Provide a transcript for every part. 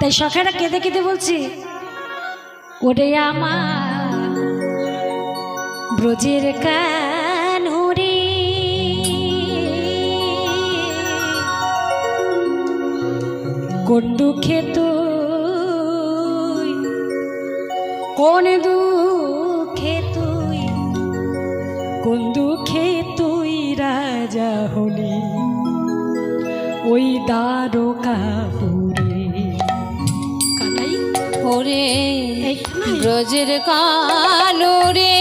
তাই সখারা কেঁদে কেঁদে বলছে, ওরে আমার ব্রজের কানরে কোন দুঃখে তুই, কোন দুঃখে তুই, কোন দুঃখে তুই রাজা হলি ওই দ্বারকাপুরে। কানাই ওরে ব্রজের কানরে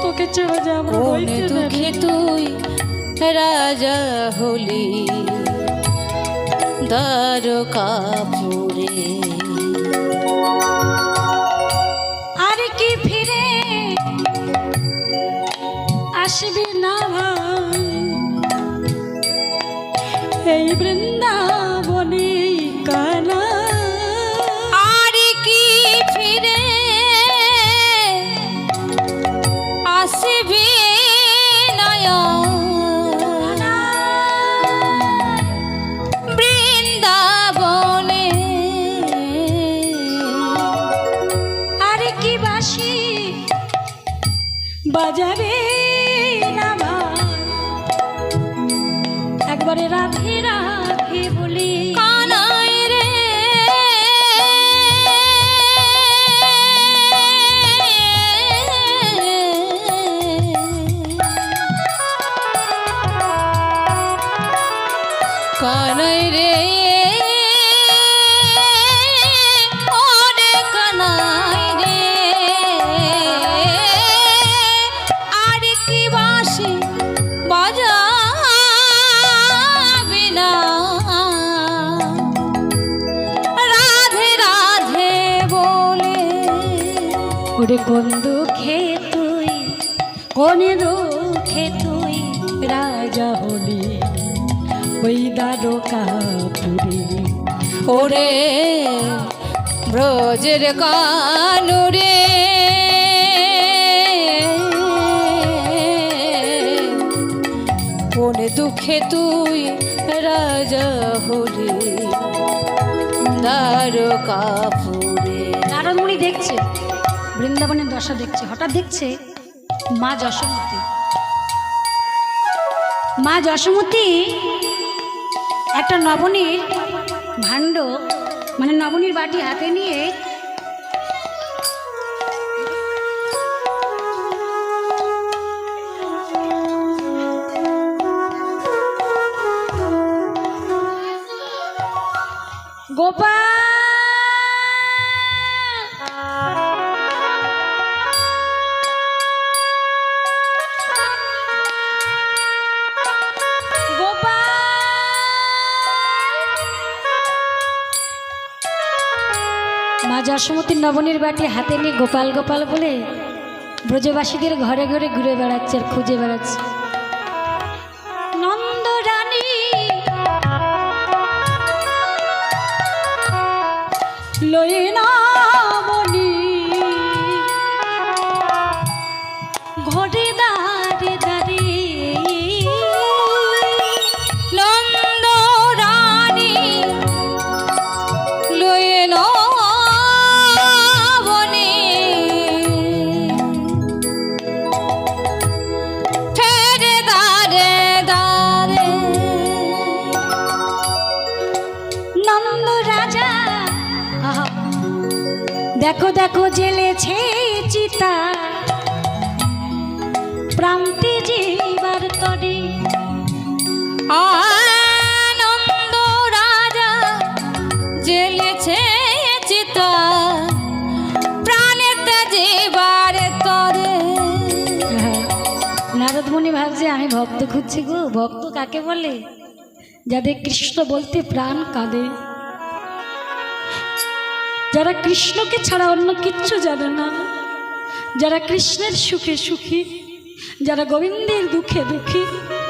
তোকে ছেড়ে যাব কোন দুঃখে তুই রাজা হলি দ্বারকাপুরে। আর কি ফিরে আসবি না ভাই এই বৃন্দাবনে কানা। আর কি ফিরে আসবি নয়া বৃন্দাবনে। আর কি বাসি বাজাবে না ভাই একবারে রাধে রাধে বলি কানাই রে কানাই রে ওরে কানাই রে। আর কি বাঁশি বাজাবি না রাধে রাধে বলে। ওরে কোন দুঃখে তুই, কোন দুঃখে তুই রাজা হলি ওই দ্বারকাপুরে। ওরে ব্রজের কানরে কোন দুঃখে তুই রাজা হলি দ্বারকাপুরে। নারদমণি দেখছে বৃন্দাবনের দশা দেখছে, হঠাৎ দেখছে মা যশোমতী। মা যশোমতী একটা নবনীর ভাণ্ড মানে নবনীর বাটি হাতে নিয়ে গোপাল মা যশোমতীর নবনীর বাটি হাতে নিয়ে গোপাল গোপাল বলে ব্রজবাসীদের ঘরে ঘরে ঘুরে বেড়াচ্ছে আর খুঁজে বেড়াচ্ছে। নন্দ রানী লয়ে নামনি ঘরে দাঁড়ে দাঁড়িয়ে নন্দ রানী লয়ে বনে ফেরে দাঁড়ে দাঁড়ে। নন্দ রাজা দেখো দেখো জেলেছে চিতা প্রান্তে জীবার তরে। আনন্দ রাজা জেলেছে চিতা প্রাণেতে জীবার তরে। নারদমণি ভাবছে আমি ভক্ত খুঁজছি গো। ভক্ত কাকে বলে? যাদের কৃষ্ণ বলতে প্রাণ কাঁদে, যারা কৃষ্ণকে ছাড়া অন্য কিচ্ছু জানে না, যারা কৃষ্ণের সুখে সুখী, যারা গোবিন্দের দুঃখে দুঃখী,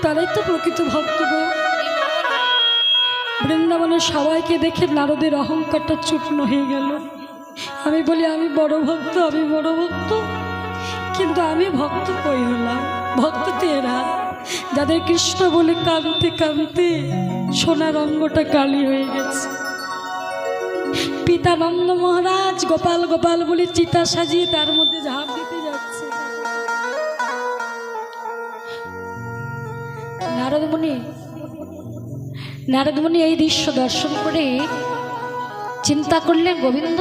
তারাই তো প্রকৃত ভক্ত গো। বৃন্দাবনের সবাইকে দেখে নারদের অহংকারটা চূর্ণ হয়ে গেল। আমি বলি আমি বড় ভক্ত, আমি বড় ভক্ত, কিন্তু আমি ভক্ত কই হলাম? ভক্ত তো এরা যাদের কৃষ্ণ বলে কাঁদতে কাঁদতে সোনার অঙ্গটা কালি হয়ে গেছে। পিতা নন্দ মহারাজ গোপাল গোপাল বলে চিতা সাজিয়ে তার মধ্যে ঝাঁপ দিতে যাচ্ছে। নারদমুনি এই দৃশ্য দর্শন করে চিন্তা করলেন, গোবিন্দ,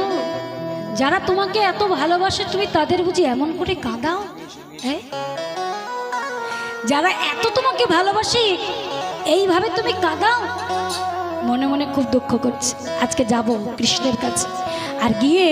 যারা তোমাকে এত ভালোবাসে তুমি তাদের বুঝি এমন করে কাঁদাও? হ্যাঁ, যারা এত তোমাকে ভালোবাসে এইভাবে তুমি কাঁদাও? মনে মনে খুব দুঃখ করছে। আজকে যাব কৃষ্ণের কাছে, আর গিয়ে